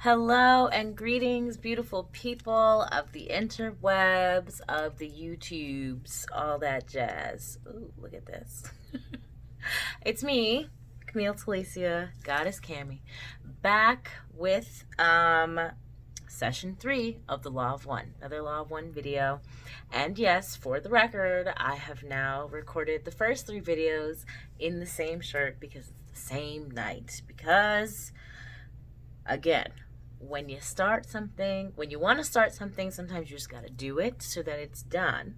Hello and greetings, beautiful people of the interwebs, of the YouTubes, all that jazz. Ooh, look at this. It's me, Camille Talicia, Goddess Cami, back with session 3 of the Law of One, another Law of One video. And yes, for the record, I have now recorded the first 3 videos in the same shirt because it's the same night. Because, again, when you start something, when you want to start something, sometimes you just got to do it so that it's done.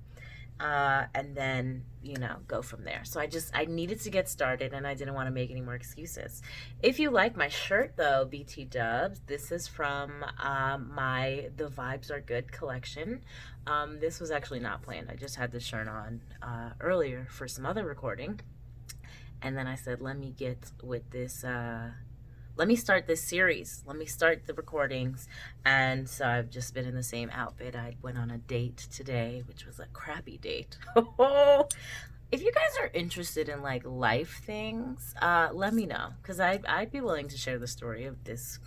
And then, go from there. So I needed to get started and I didn't want to make any more excuses. If you like my shirt though, BT Dubs, this is from my The Vibes Are Good collection. This was actually not planned. I just had this shirt on earlier for some other recording. And then I said, let me get with this, let me start this series. Let me start the recordings. And so I've just been in the same outfit. I went on a date today, which was a crappy date. If you guys are interested in like life things, let me know. Because I'd be willing to share the story of this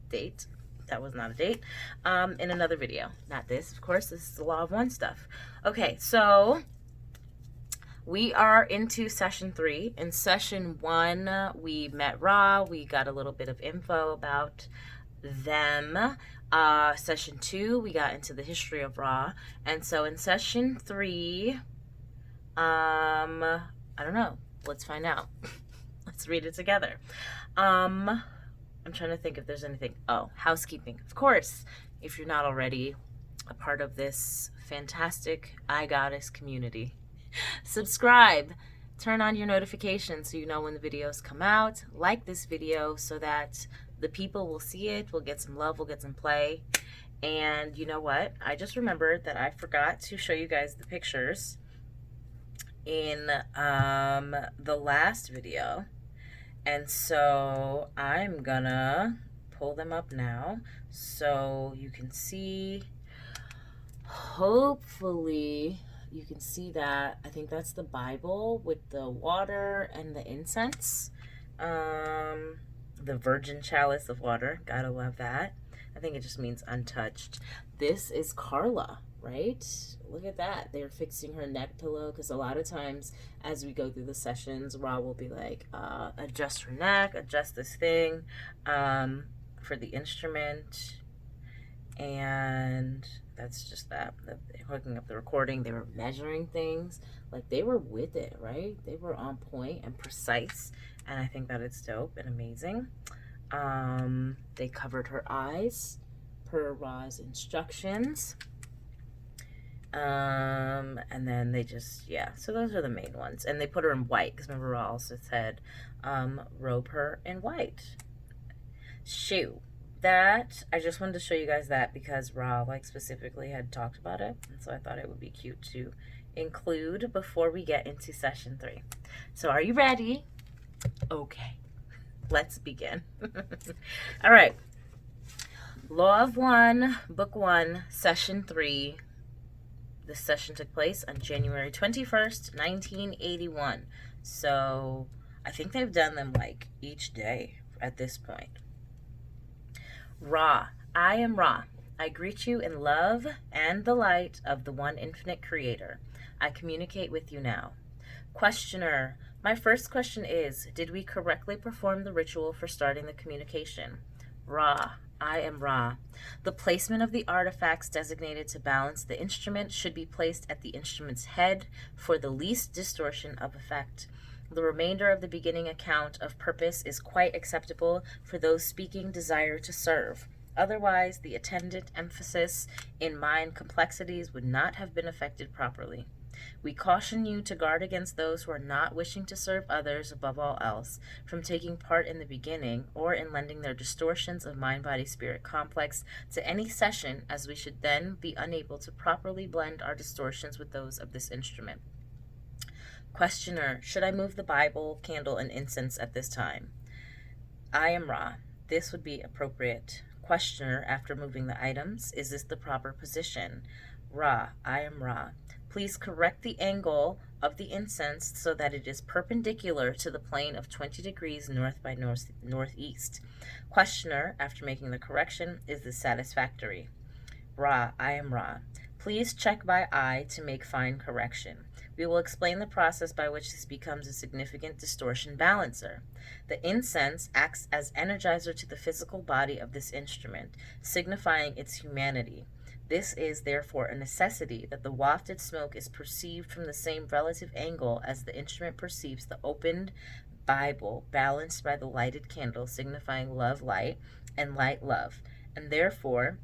date. That was not a date. In another video. Not this, of course. This is the Law of One stuff. Okay, so we are into session 3. In session 1, we met Ra. We got a little bit of info about them. Session 2, we got into the history of Ra. And so in session 3, I don't know. Let's find out. Let's read it together. I'm trying to think if there's anything. Oh, housekeeping. Of course, if you're not already a part of this fantastic iGoddess community, subscribe, turn on your notifications so you know when the videos come out. Like this video so that the people will see it, we'll get some love, we'll get some play. And you know what? I just remembered that I forgot to show you guys the pictures in the last video. And so I'm gonna pull them up now so you can see. Hopefully you can see that. I think that's the Bible with the water and the incense. The virgin chalice of water. Gotta love that. I think it just means untouched. This is Carla, right? Look at that. They're fixing her neck pillow because a lot of times as we go through the sessions, Ra will be like, adjust her neck, adjust this thing for the instrument. And that's just that. They're hooking up the recording. They were measuring things. Like, they were with it, right? They were on point and precise. And I think that it's dope and amazing. They covered her eyes per Ra's instructions. And then they just, yeah. So those are the main ones. And they put her in white. Because remember, Ra also said, robe her in white. Shoe. That I just wanted to show you guys that because Ra like specifically had talked about it, and so I thought it would be cute to include before we get into session 3. So are you ready? Okay, let's begin. All right, Law of One, Book 1, Session 3. This session took place on January 21st, 1981. So I think they've done them like each day at this point. Ra, I am Ra. I greet you in love and the light of the one infinite creator. I communicate with you now. Questioner, my first question is, did we correctly perform the ritual for starting the communication? Ra, I am Ra. The placement of the artifacts designated to balance the instrument should be placed at the instrument's head for the least distortion of effect. The remainder of the beginning account of purpose is quite acceptable for those speaking desire to serve. Otherwise, the attendant emphasis in mind complexities would not have been affected properly. We caution you to guard against those who are not wishing to serve others above all else from taking part in the beginning or in lending their distortions of mind-body-spirit complex to any session, as we should then be unable to properly blend our distortions with those of this instrument. Questioner, should I move the Bible, candle, and incense at this time? I am Ra. This would be appropriate. Questioner, after moving the items, is this the proper position? Ra, I am Ra. Please correct the angle of the incense so that it is perpendicular to the plane of 20 degrees north by northeast. Questioner, after making the correction, is this satisfactory? Ra, I am Ra. Please check by eye to make fine correction. We will explain the process by which this becomes a significant distortion balancer. The incense acts as energizer to the physical body of this instrument, signifying its humanity. This is therefore a necessity that the wafted smoke is perceived from the same relative angle as the instrument perceives the opened Bible, balanced by the lighted candle, signifying love, light, and light, love, and therefore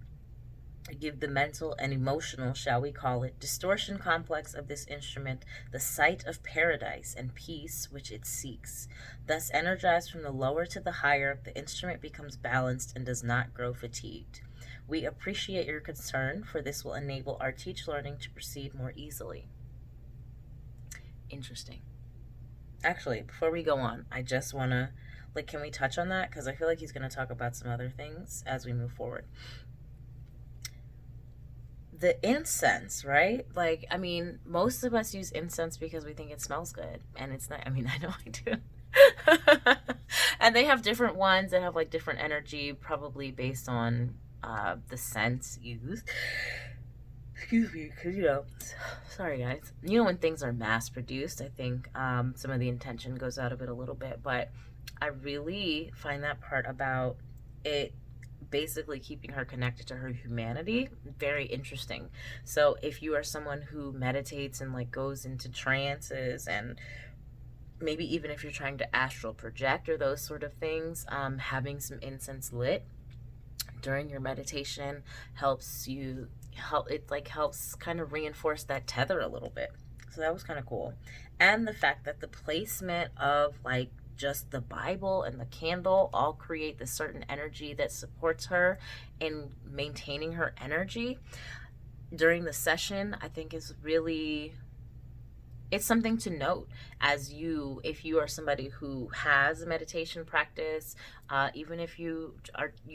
give the mental and emotional, shall we call it, distortion complex of this instrument the sight of paradise and peace which it seeks. Thus, energized from the lower to the higher, the instrument becomes balanced and does not grow fatigued. We appreciate your concern, for this will enable our teach learning to proceed more easily. Interesting. Actually, before we go on, I just want to, can we touch on that? Because I feel like he's going to talk about some other things as we move forward. The incense, right? Most of us use incense because we think it smells good, and it's not. I know I do. And they have different ones that have different energy, probably based on the scents used. Excuse me, because sorry guys. When things are mass produced, I think some of the intention goes out of it a little bit, but I really find that part about it basically keeping her connected to her humanity very interesting. So if you are someone who meditates and goes into trances, and maybe even if you're trying to astral project or those sort of things, having some incense lit during your meditation helps kind of reinforce that tether a little bit. So that was kind of cool. And the fact that the placement of just the Bible and the candle all create this certain energy that supports her in maintaining her energy during the session, I think is really, it's something to note if you are somebody who has a meditation practice, even if you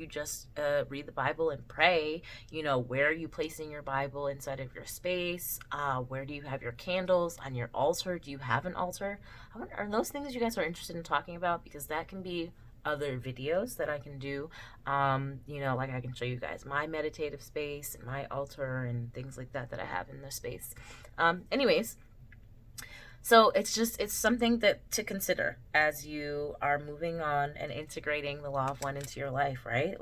just read the Bible and pray, where are you placing your Bible inside of your space? Where do you have your candles? On your altar? Do you have an altar? Are those things you guys are interested in talking about? Because that can be other videos that I can do. I can show you guys my meditative space and my altar and things like that I have in the space. Anyways, so it's something to consider as you are moving on and integrating the law of one into your life, right?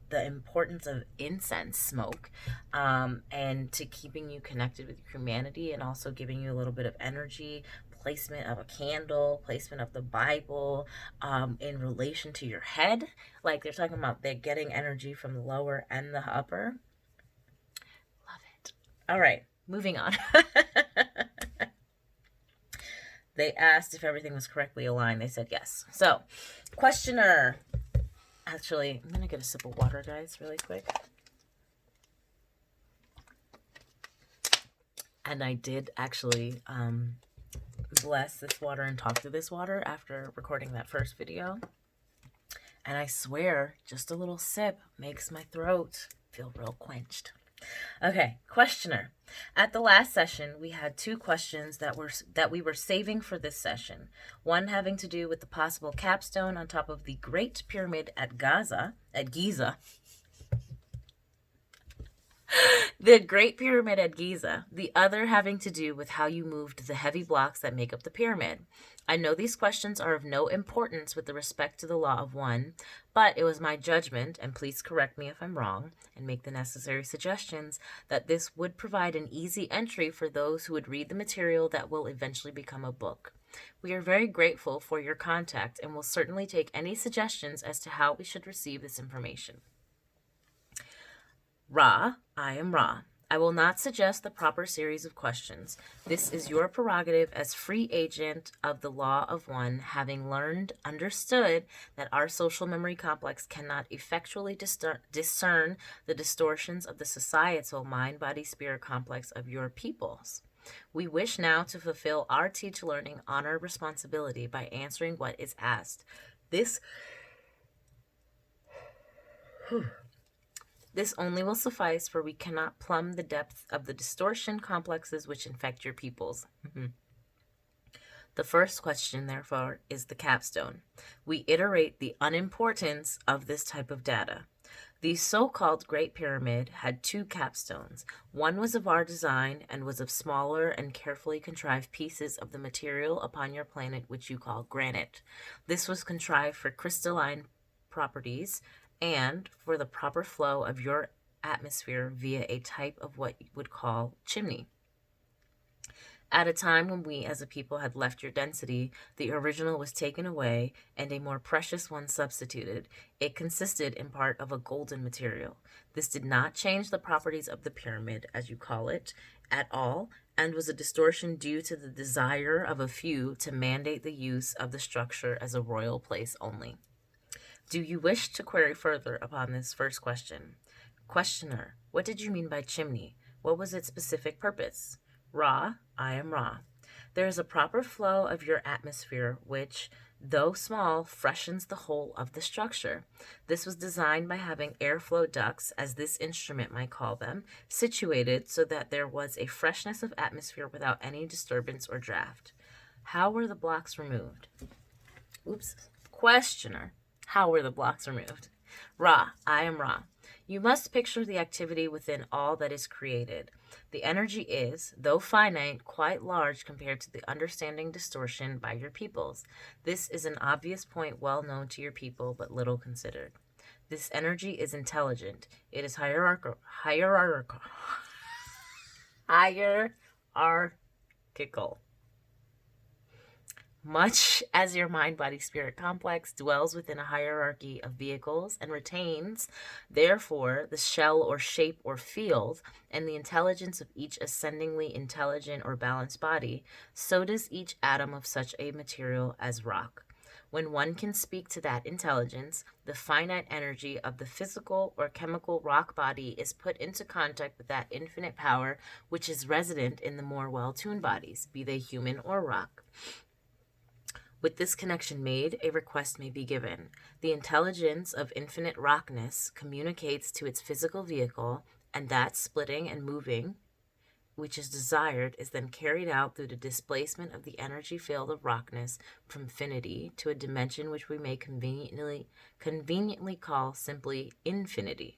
The importance of incense smoke, and to keeping you connected with humanity, and also giving you a little bit of energy, placement of a candle, placement of the Bible, in relation to your head. They're talking about they're getting energy from the lower and the upper. Love it. All right, moving on. They asked if everything was correctly aligned. They said yes. So, questioner. Actually, I'm going to get a sip of water, guys, really quick. And I did actually bless this water and talk to this water after recording that first video. And I swear, just a little sip makes my throat feel real quenched. Okay, questioner. At the last session, we had two questions that we were saving for this session. One having to do with the possible capstone on top of the Great Pyramid at Giza. The Great Pyramid at Giza. The other having to do with how you moved the heavy blocks that make up the pyramid. I know these questions are of no importance with respect to the law of one, but it was my judgment, and please correct me if I'm wrong, and make the necessary suggestions, that this would provide an easy entry for those who would read the material that will eventually become a book. We are very grateful for your contact, and will certainly take any suggestions as to how we should receive this information. Ra, I am Ra. I will not suggest the proper series of questions. This is your prerogative as free agent of the law of one, having understood that our social memory complex cannot effectually discern the distortions of the societal mind-body-spirit complex of your peoples. We wish now to fulfill our teach learning honor responsibility by answering what is asked. This only will suffice, for we cannot plumb the depth of the distortion complexes which infect your peoples. The first question, therefore, is the capstone. We iterate the unimportance of this type of data. The so-called Great Pyramid had two capstones. One was of our design and was of smaller and carefully contrived pieces of the material upon your planet, which you call granite. This was contrived for crystalline properties and for the proper flow of your atmosphere via a type of what you would call chimney. At a time when we as a people had left your density, the original was taken away and a more precious one substituted. It consisted in part of a golden material. This did not change the properties of the pyramid, as you call it, at all, and was a distortion due to the desire of a few to mandate the use of the structure as a royal place only. Do you wish to query further upon this first question? Questioner, what did you mean by chimney? What was its specific purpose? Ra, I am Ra. There is a proper flow of your atmosphere which, though small, freshens the whole of the structure. This was designed by having airflow ducts, as this instrument might call them, situated so that there was a freshness of atmosphere without any disturbance or draft. How were the blocks removed? Questioner, how were the blocks removed? Ra, I am Ra. You must picture the activity within all that is created. The energy is, though finite, quite large compared to the understanding distortion by your peoples. This is an obvious point well known to your people, but little considered. This energy is intelligent. It is hierarchical. Much as your mind-body-spirit complex dwells within a hierarchy of vehicles and retains, therefore, the shell or shape or field and the intelligence of each ascendingly intelligent or balanced body, so does each atom of such a material as rock. When one can speak to that intelligence, the finite energy of the physical or chemical rock body is put into contact with that infinite power which is resident in the more well-tuned bodies, be they human or rock. With this connection made, a request may be given. The intelligence of infinite rockness communicates to its physical vehicle, and that splitting and moving, which is desired, is then carried out through the displacement of the energy field of rockness from infinity to a dimension which we may conveniently call simply infinity.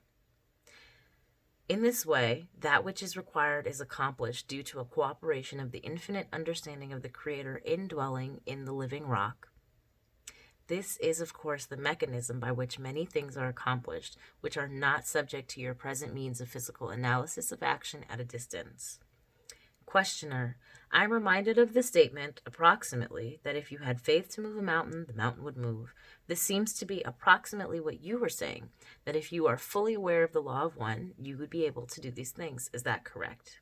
In this way, that which is required is accomplished due to a cooperation of the infinite understanding of the Creator indwelling in the living rock. This is, of course, the mechanism by which many things are accomplished, which are not subject to your present means of physical analysis of action at a distance. Questioner, I am reminded of the statement, approximately, that if you had faith to move a mountain, the mountain would move. This seems to be approximately what you were saying, that if you are fully aware of the law of one, you would be able to do these things. Is that correct?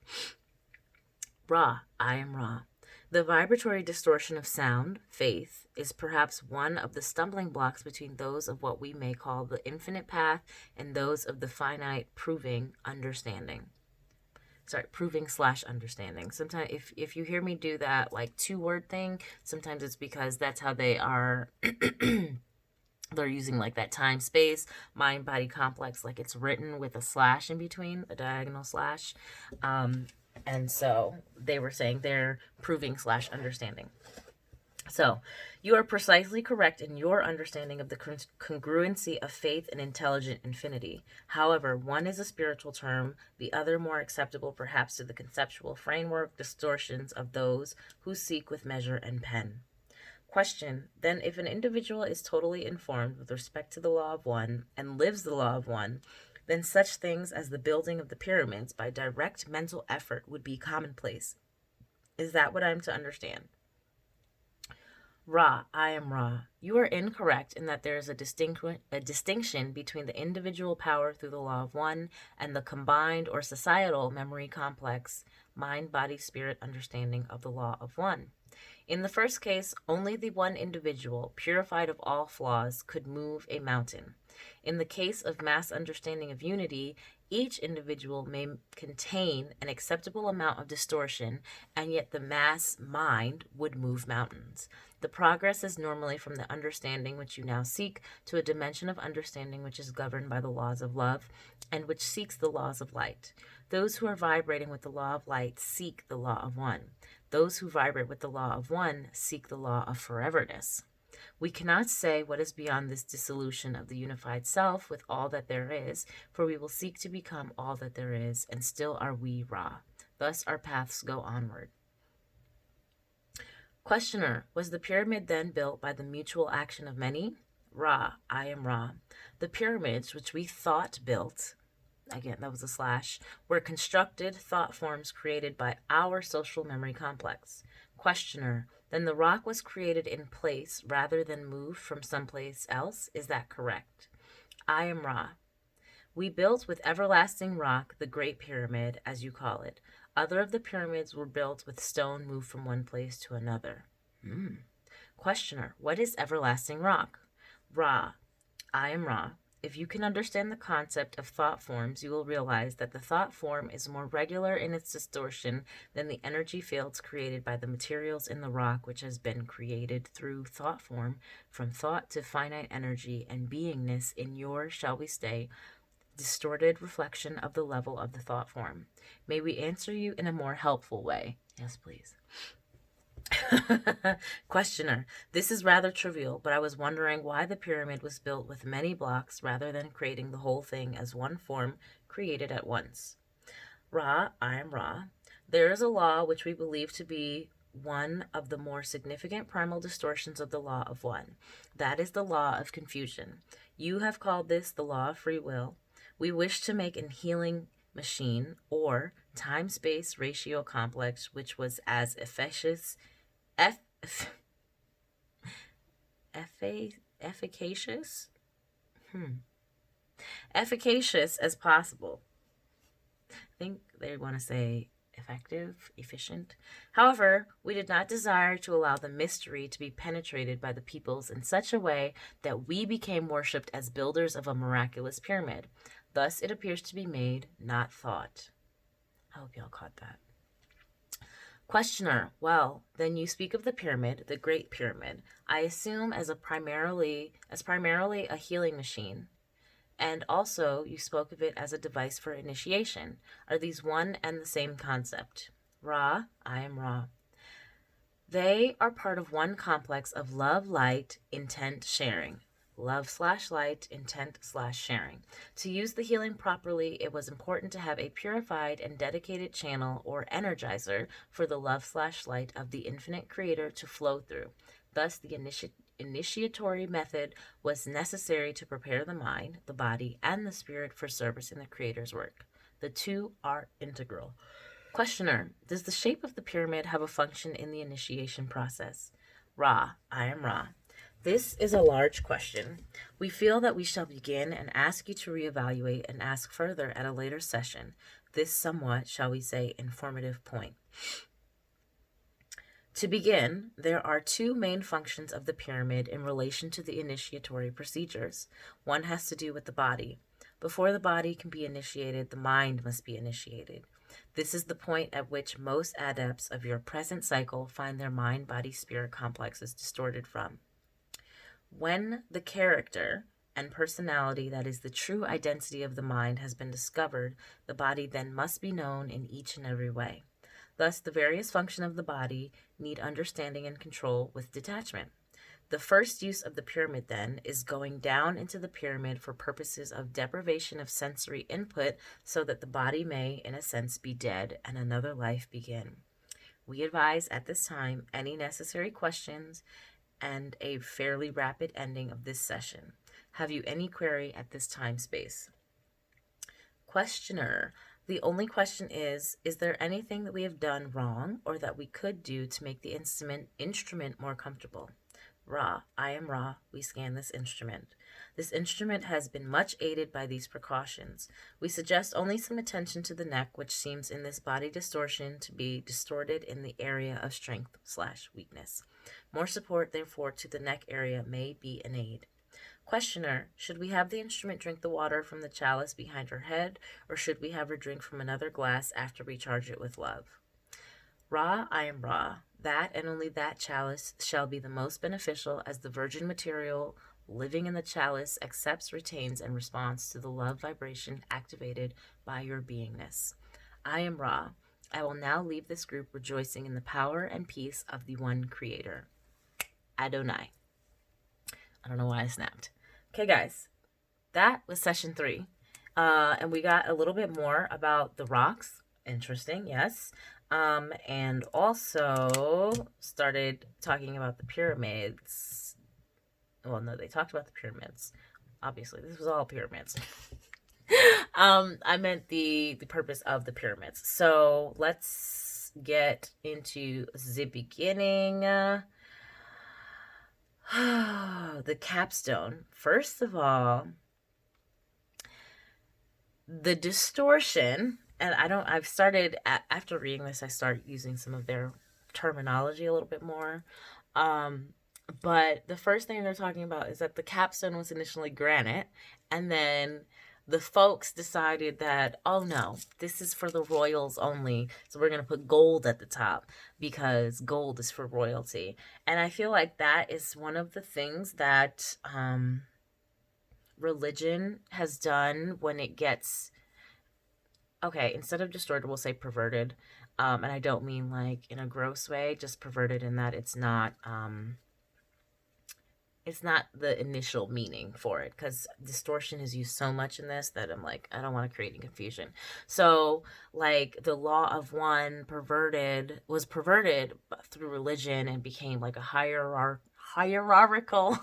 Ra, I am Ra. The vibratory distortion of sound, faith, is perhaps one of the stumbling blocks between those of what we may call the infinite path and those of the finite proving understanding. Proving/understanding. Sometimes if you hear me do that like 2-word thing, sometimes it's because that's how they are they're using like that time space mind body complex, like it's written with a slash in between, a diagonal slash, and so they were saying they're proving/understanding. So, you are precisely correct in your understanding of the congruency of faith and intelligent infinity. However, one is a spiritual term, the other more acceptable perhaps to the conceptual framework distortions of those who seek with measure and pen. Question, then if an individual is totally informed with respect to the law of one and lives the law of one, then such things as the building of the pyramids by direct mental effort would be commonplace. Is that what I'm to understand? Ra, I am Ra. You are incorrect in that there is a distinction between the individual power through the law of one and the combined or societal memory complex, mind, body, spirit understanding of the law of one. In the first case, only the one individual, purified of all flaws, could move a mountain. In the case of mass understanding of unity, each individual may contain an acceptable amount of distortion, and yet the mass mind would move mountains. The progress is normally from the understanding which you now seek to a dimension of understanding which is governed by the laws of love and which seeks the laws of light. Those who are vibrating with the law of light seek the law of one. Those who vibrate with the law of one seek the law of foreverness. We cannot say what is beyond this dissolution of the unified self with all that there is, for we will seek to become all that there is, and still are we Ra. Thus our paths go onward. Questioner, was the pyramid then built by the mutual action of many? Ra, I am Ra. The pyramids which we thought built, again, that was a slash, were constructed thought forms created by our social memory complex. Questioner, then the rock was created in place rather than moved from someplace else. Is that correct? I am Ra. We built with everlasting rock the Great Pyramid, as you call it. Other of the pyramids were built with stone moved from one place to another. Questioner, what is everlasting rock? Ra, I am Ra. If you can understand the concept of thought forms, you will realize that the thought form is more regular in its distortion than the energy fields created by the materials in the rock, which has been created through thought form, from thought to finite energy and beingness in your, shall we say, distorted reflection of the level of the thought form. May we answer you in a more helpful way? Yes, please. Questioner, this is rather trivial, but I was wondering why the pyramid was built with many blocks rather than creating the whole thing as one form created at once. Ra, I am Ra. There is a law which we believe to be one of the more significant primal distortions of the law of one. That is the law of confusion. You have called this the law of free will. We wish to make a healing machine or time-space ratio complex which was as efficacious as possible. I think they want to say effective, efficient. However, we did not desire to allow the mystery to be penetrated by the peoples in such a way that we became worshipped as builders of a miraculous pyramid. Thus it appears to be made, not thought. I hope y'all caught that. Questioner, well, then you speak of the pyramid, the Great Pyramid, I assume as primarily a healing machine. And also you spoke of it as a device for initiation. Are these one and the same concept? Ra, I am Ra. They are part of one complex of love, light, intent, sharing. Love/light, intent/sharing. To use the healing properly, it was important to have a purified and dedicated channel or energizer for the love/light of the infinite creator to flow through. Thus, the initiatory method was necessary to prepare the mind, the body, and the spirit for service in the creator's work. The two are integral. Questioner, does the shape of the pyramid have a function in the initiation process? Ra, I am Ra. This is a large question. We feel that we shall begin and ask you to reevaluate and ask further at a later session. This somewhat, shall we say, informative point. To begin, there are two main functions of the pyramid in relation to the initiatory procedures. One has to do with the body. Before the body can be initiated, the mind must be initiated. This is the point at which most adepts of your present cycle find their mind-body-spirit complexes distorted from. When the character and personality that is the true identity of the mind has been discovered, the body then must be known in each and every way. Thus, the various functions of the body need understanding and control with detachment. The first use of the pyramid, then, is going down into the pyramid for purposes of deprivation of sensory input so that the body may, in a sense, be dead and another life begin. We advise at this time any necessary questions and a fairly rapid ending of this session. Have you any query at this time space? Questioner, the only question is there anything that we have done wrong or that we could do to make the instrument more comfortable? Ra, I am Ra, we scan this instrument. This instrument has been much aided by these precautions. We suggest only some attention to the neck, which seems in this body distortion to be distorted in the area of strength/weakness. More support, therefore, to the neck area may be an aid. Questioner, should we have the instrument drink the water from the chalice behind her head, or should we have her drink from another glass after we charge it with love? Ra, I am Ra. That and only that chalice shall be the most beneficial, as the virgin material living in the chalice accepts, retains, and responds to the love vibration activated by your beingness. I am Ra. I will now leave this group rejoicing in the power and peace of the one creator. Adonai. I don't know why I snapped. Okay, guys, that was session 3. And we got a little bit more about the rocks. Interesting, yes. And also started talking about the pyramids. Well, no, they talked about the pyramids. Obviously, this was all pyramids. I meant the purpose of the pyramids. So let's get into the beginning. The capstone. First of all, the distortion, and I've started, after reading this, I start using some of their terminology a little bit more. But the first thing they're talking about is that the capstone was initially granite, and then the folks decided that, oh no, this is for the royals only, so we're going to put gold at the top because gold is for royalty. And I feel like that is one of the things that religion has done when it gets, okay, instead of distorted, we'll say perverted. And I don't mean like in a gross way, just perverted in that it's not the initial meaning for it, because distortion is used so much in this that I'm like, I don't want to create any confusion. So like the law of one was perverted through religion and became like a hierarchical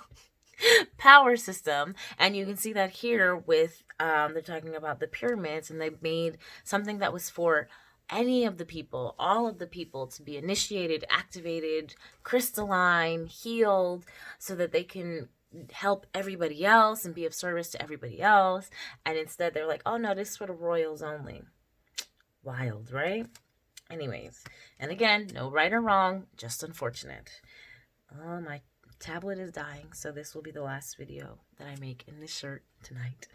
power system. And you can see that here with they're talking about the pyramids, and they made something that was for any of the people, all of the people, to be initiated, activated, crystalline, healed, so that they can help everybody else and be of service to everybody else. And instead they're like, oh no, this is for the royals only. Wild, right? Anyways, and again, no right or wrong, just unfortunate. Oh, my tablet is dying, so this will be the last video that I make in this shirt tonight.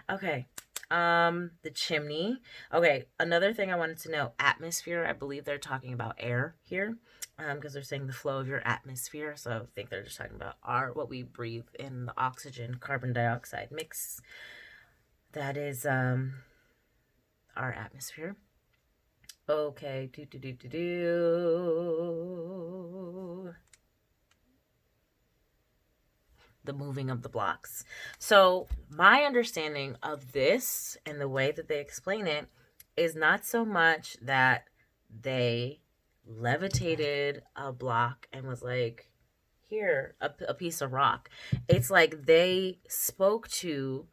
Okay. The chimney. Okay, another thing I wanted to know, atmosphere. I believe they're talking about air here, because they're saying the flow of your atmosphere. So I think they're just talking about what we breathe in, the oxygen carbon dioxide mix. That is our atmosphere. Okay, the moving of the blocks. So my understanding of this and the way that they explain it is not so much that they levitated a block and was like, here, a piece of rock. It's like they spoke to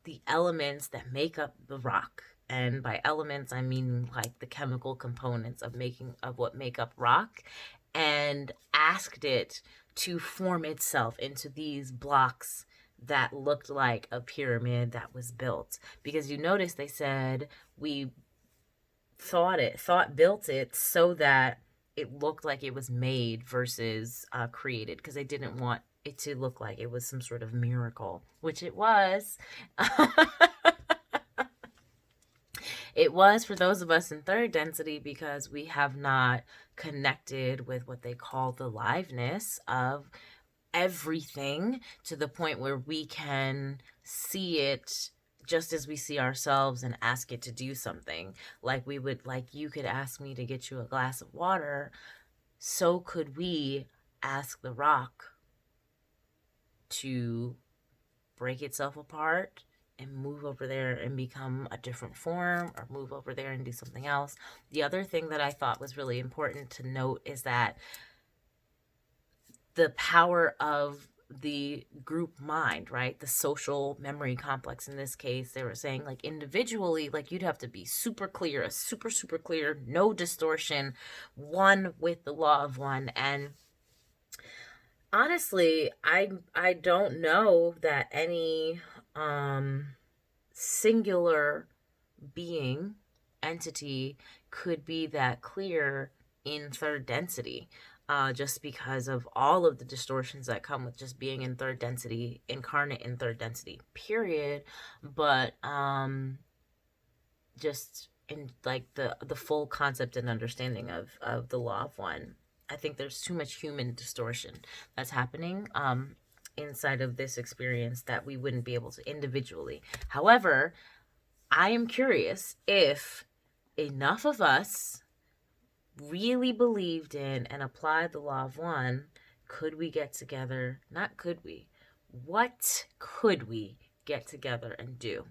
the elements that make up the rock. And by elements, I mean like the chemical components of what make up rock, and asked it to form itself into these blocks that looked like a pyramid that was built. Because you notice they said we built it so that it looked like it was made versus created, because they didn't want it to look like it was some sort of miracle, which it was. It was for those of us in third density, because we have not connected with what they call the liveness of everything to the point where we can see it just as we see ourselves and ask it to do something. Like you could ask me to get you a glass of water, so could we ask the rock to break itself apart and move over there and become a different form, or move over there and do something else. The other thing that I thought was really important to note is that the power of the group mind, right? The social memory complex in this case, they were saying like individually, like you'd have to be super clear, super clear, no distortion, one with the law of one. And honestly, I don't know that any singular being, entity, could be that clear in third density, just because of all of the distortions that come with just being in third density, incarnate in third density, period. But just in like the full concept and understanding of the law of one, I think there's too much human distortion that's happening inside of this experience that we wouldn't be able to individually. However, I am curious if enough of us really believed in and applied the law of one, could we get together? Not could we. What could we get together and do?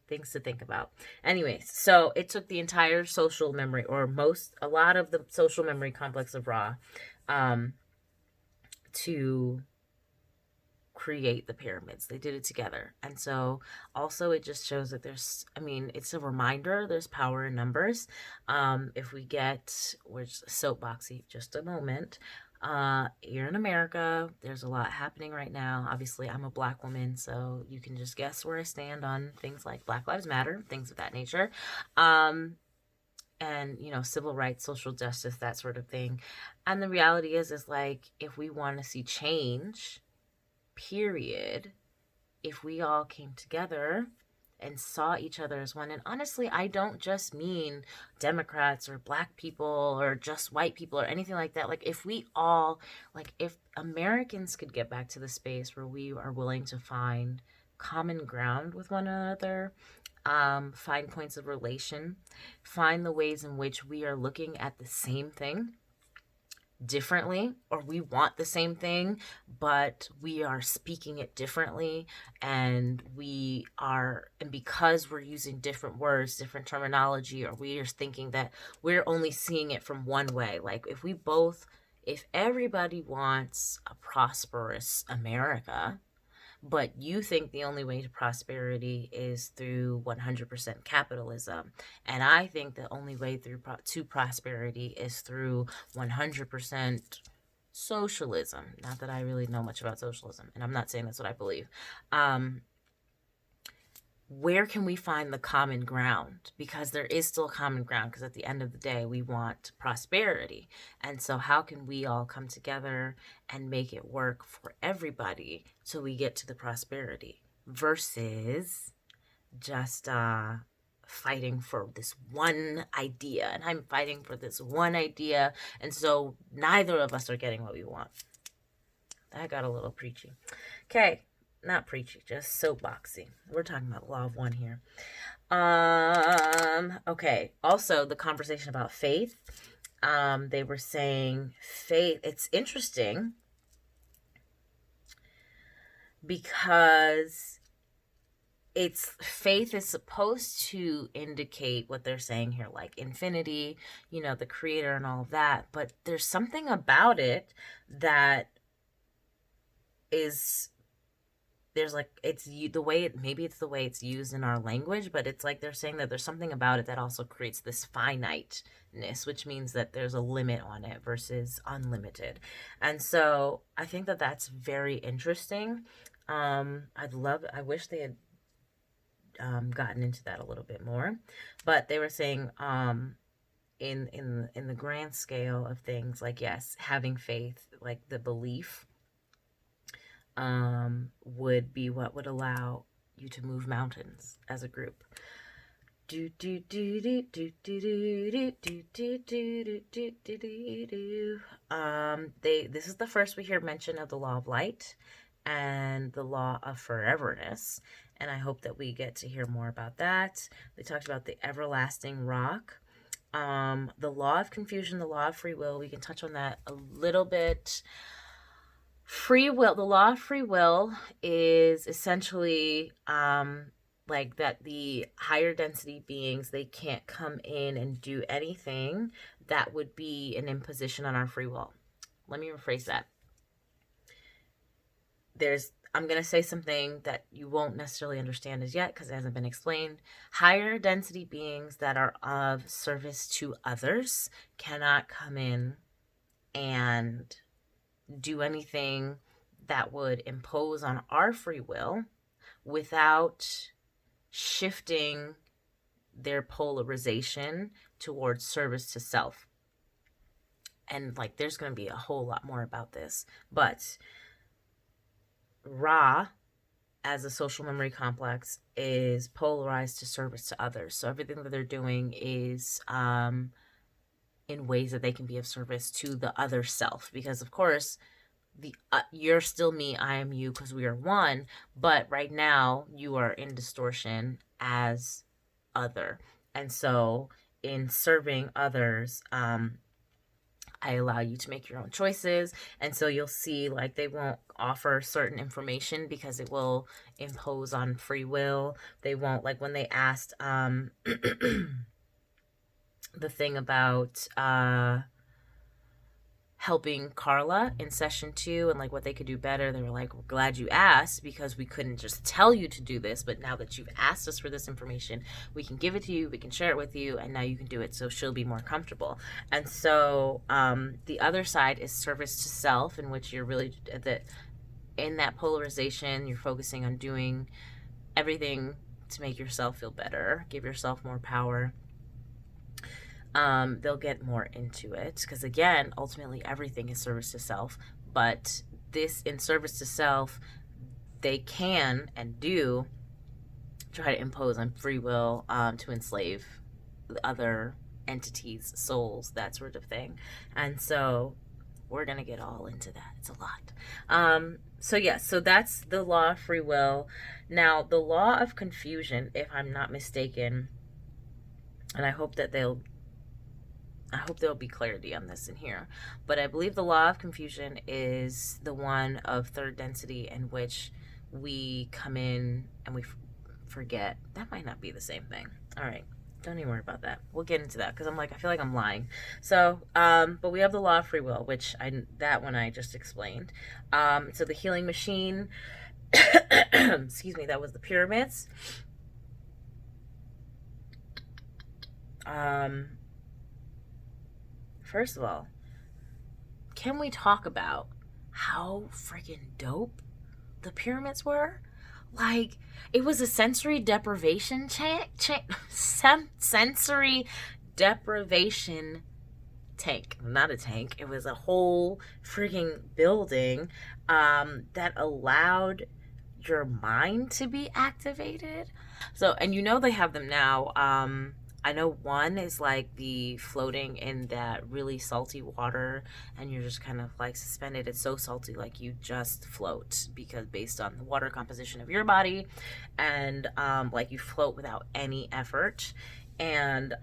Things to think about. Anyways, so it took the entire social memory, or a lot of the social memory complex of Ra, to create the pyramids. They did it together. And so also it just shows that it's a reminder there's power in numbers. We're just soapboxy just a moment. Here in America, there's a lot happening right now. Obviously, I'm a Black woman, so you can just guess where I stand on things like Black Lives Matter, things of that nature. And civil rights, social justice, that sort of thing. And the reality is like, if we want to see change, period, if we all came together and saw each other as one. And honestly, I don't just mean Democrats or Black people or just white people or anything like that. Like, if Americans could get back to the space where we are willing to find common ground with one another, find points of relation, find the ways in which we are looking at the same thing differently, or we want the same thing but we are speaking it differently, and because we're using different words, different terminology, or we are thinking that we're only seeing it from one way. Like, if everybody wants a prosperous America, but you think the only way to prosperity is through 100% capitalism, and I think the only way to prosperity is through 100% socialism. Not that I really know much about socialism, and I'm not saying that's what I believe. Where can we find the common ground? Because there is still common ground, because at the end of the day, we want prosperity. And so how can we all come together and make it work for everybody so we get to the prosperity, versus just fighting for this one idea? And I'm fighting for this one idea, and so neither of us are getting what we want. That got a little preachy. Okay. Not preachy, just soapboxy. We're talking about law of one here. Okay. Also, the conversation about faith. They were saying faith. It's interesting because faith is supposed to indicate what they're saying here, like infinity, the creator and all of that. But there's something about it that is, there's like, maybe it's the way it's used in our language, but it's like they're saying that there's something about it that also creates this finiteness, which means that there's a limit on it versus unlimited. And so I think that that's very interesting. I wish they had gotten into that a little bit more, but they were saying in the grand scale of things, like, yes, having faith, like the belief, would be what would allow you to move mountains as a group. This is the first we hear mention of the law of light and the law of foreverness, and I hope that we get to hear more about that. They talked about the everlasting rock, the law of confusion, the law of free will. We can touch on that a little bit. Free will, the law of free will is essentially like that the higher density beings, they can't come in and do anything that would be an imposition on our free will. Let me rephrase that. I'm going to say something that you won't necessarily understand as yet because it hasn't been explained. Higher density beings that are of service to others cannot come in and do anything that would impose on our free will without shifting their polarization towards service to self. And like, there's going to be a whole lot more about this, but Ra, as a social memory complex, is polarized to service to others. So everything that they're doing is in ways that they can be of service to the other self, because of course you're still me, I am you, because we are one, but right now you are in distortion as other. And so in serving others, I allow you to make your own choices. And so you'll see like they won't offer certain information because it will impose on free will. They won't, like when they asked the thing about helping Carla in session 2 and like what they could do better, they were like, we're glad you asked because we couldn't just tell you to do this, but now that you've asked us for this information, we can give it to you, we can share it with you, and now you can do it, so she'll be more comfortable. And so the other side is service to self, in which you're really in that polarization, you're focusing on doing everything to make yourself feel better, give yourself more power. They'll get more into it because, again, ultimately everything is service to self. But this, in service to self, they can and do try to impose on free will to enslave other entities, souls, that sort of thing. And so we're going to get all into that. It's a lot. So that's the law of free will. Now, the law of confusion, if I'm not mistaken, and I hope there'll be clarity on this in here, but I believe the law of confusion is the one of third density, in which we come in and we forget. That might not be the same thing. All right, don't even worry about that. We'll get into that because I feel like I'm lying. So, but we have the law of free will, which that one I just explained. So the healing machine, excuse me, that was the pyramids. First of all, can we talk about how freaking dope the pyramids were? Like, it was a sensory deprivation sensory deprivation tank. Not a tank. It was a whole freaking building that allowed your mind to be activated. So, and they have them now. I know one is like the floating in that really salty water, and you're just kind of like suspended. It's so salty, like you just float, because based on the water composition of your body, and like you float without any effort. And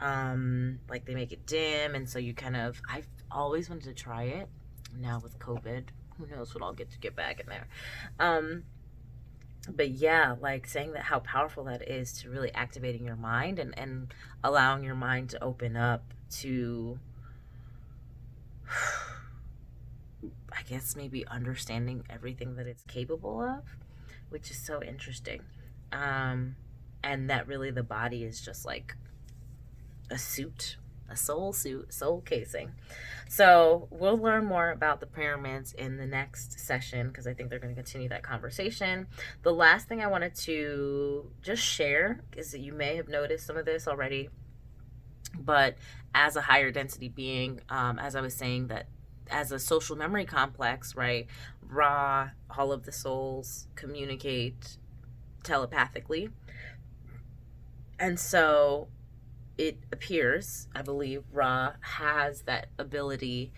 like they make it dim, and so you kind of, I've always wanted to try it. Now with COVID, who knows what I'll get to get back in there. But yeah, like saying that how powerful that is to really activating your mind and allowing your mind to open up to, I guess, maybe understanding everything that it's capable of, which is so interesting. And that really the body is just like a suit, a soul suit, soul casing. So we'll learn more about the pyramids in the next session, because I think they're going to continue that conversation. The last thing I wanted to just share is that you may have noticed some of this already, but as a higher density being, as I was saying, that as a social memory complex, right, Ra, all of the souls communicate telepathically. And so it appears, I believe, Ra has that ability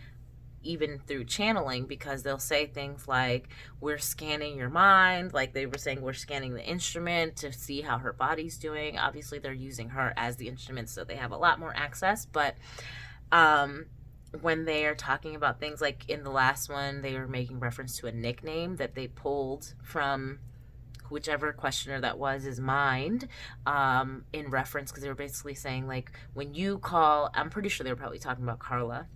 even through channeling, because they'll say things like, we're scanning your mind. Like they were saying, we're scanning the instrument to see how her body's doing. Obviously, they're using her as the instrument, so they have a lot more access. But when they are talking about things, like in the last one, they were making reference to a nickname that they pulled from whichever questioner that was his mind, in reference, because they were basically saying, like, when you call, I'm pretty sure they were probably talking about Carla.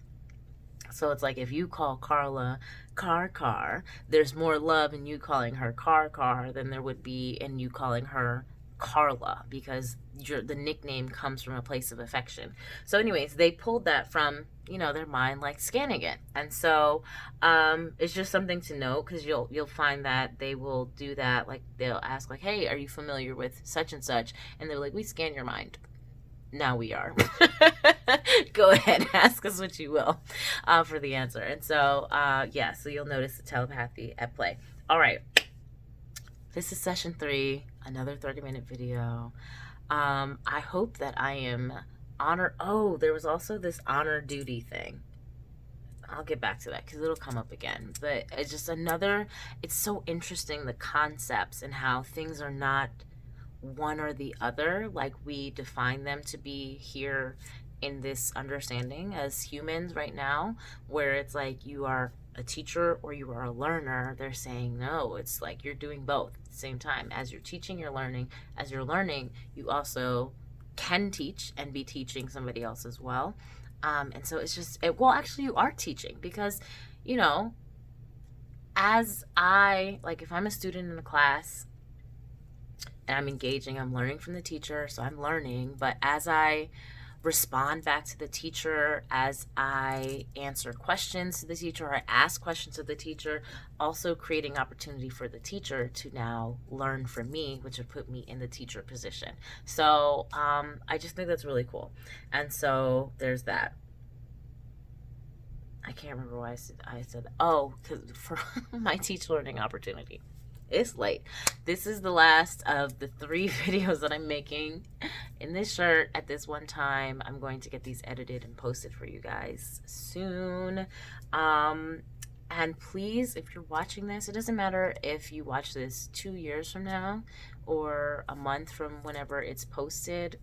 So it's like, if you call Carla Car, there's more love in you calling her Car than there would be in you calling her Carla, because the nickname comes from a place of affection. So anyways, they pulled that from their mind, like scanning it. And so it's just something to note, because you'll find that they will do that. Like they'll ask, like, hey, are you familiar with such and such? And they're like, we scan your mind. Now we are. Go ahead, ask us what you will for the answer. And so yeah, so you'll notice the telepathy at play. All right, this is session 3, another 30-minute video. I hope that I am there was also this honor duty thing. I'll get back to that because it'll come up again. But it's just it's so interesting, the concepts and how things are not one or the other, like we define them to be here in this understanding as humans right now, where it's like you are a teacher or you are a learner. They're saying no, it's like you're doing both at the same time. As you're teaching, you're learning. As you're learning, you also can teach and be teaching somebody else as well. And so it's just, well, actually, you are teaching because, you know, as like, if I'm a student in a class and I'm engaging, I'm learning from the teacher, so I'm learning. But as I respond back to the teacher, as I answer questions to the teacher, or I ask questions of the teacher, also creating opportunity for the teacher to now learn from me, which would put me in the teacher position. So I just think that's really cool. And so there's that. I can't remember why I said oh, because for my teach learning opportunity. It's late. This is the last of the 3 videos that I'm making in this shirt at this one time. I'm going to get these edited and posted for you guys soon. And please, if you're watching this, it doesn't matter if you watch this 2 years from now or a month from whenever it's posted.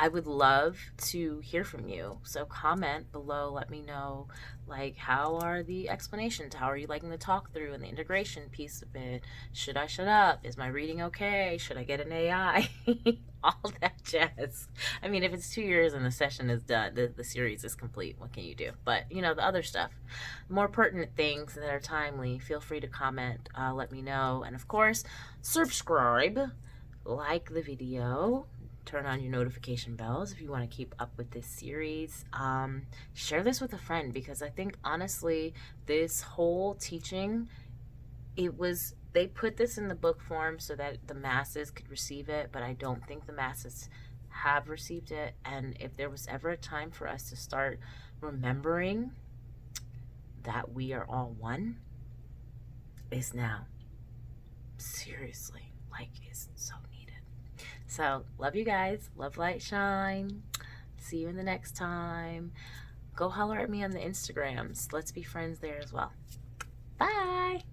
I would love to hear from you. So comment below, let me know, like, how are the explanations? How are you liking the talk through and the integration piece of it? Should I shut up? Is my reading okay? Should I get an AI? All that jazz. I mean, if it's 2 years and the session is done, the series is complete, what can you do? But, you know, the other stuff, more pertinent things that are timely, feel free to comment, let me know. And of course, subscribe, like the video, turn on your notification bells if you want to keep up with this series. Share this with a friend, because I think honestly this whole teaching, they put this in the book form so that the masses could receive it, but I don't think the masses have received it. And if there was ever a time for us to start remembering that we are all one, is now. Seriously, like, it's so needed. So, love you guys. Love, light, shine. See you in the next time. Go holler at me on the Instagrams. Let's be friends there as well. Bye.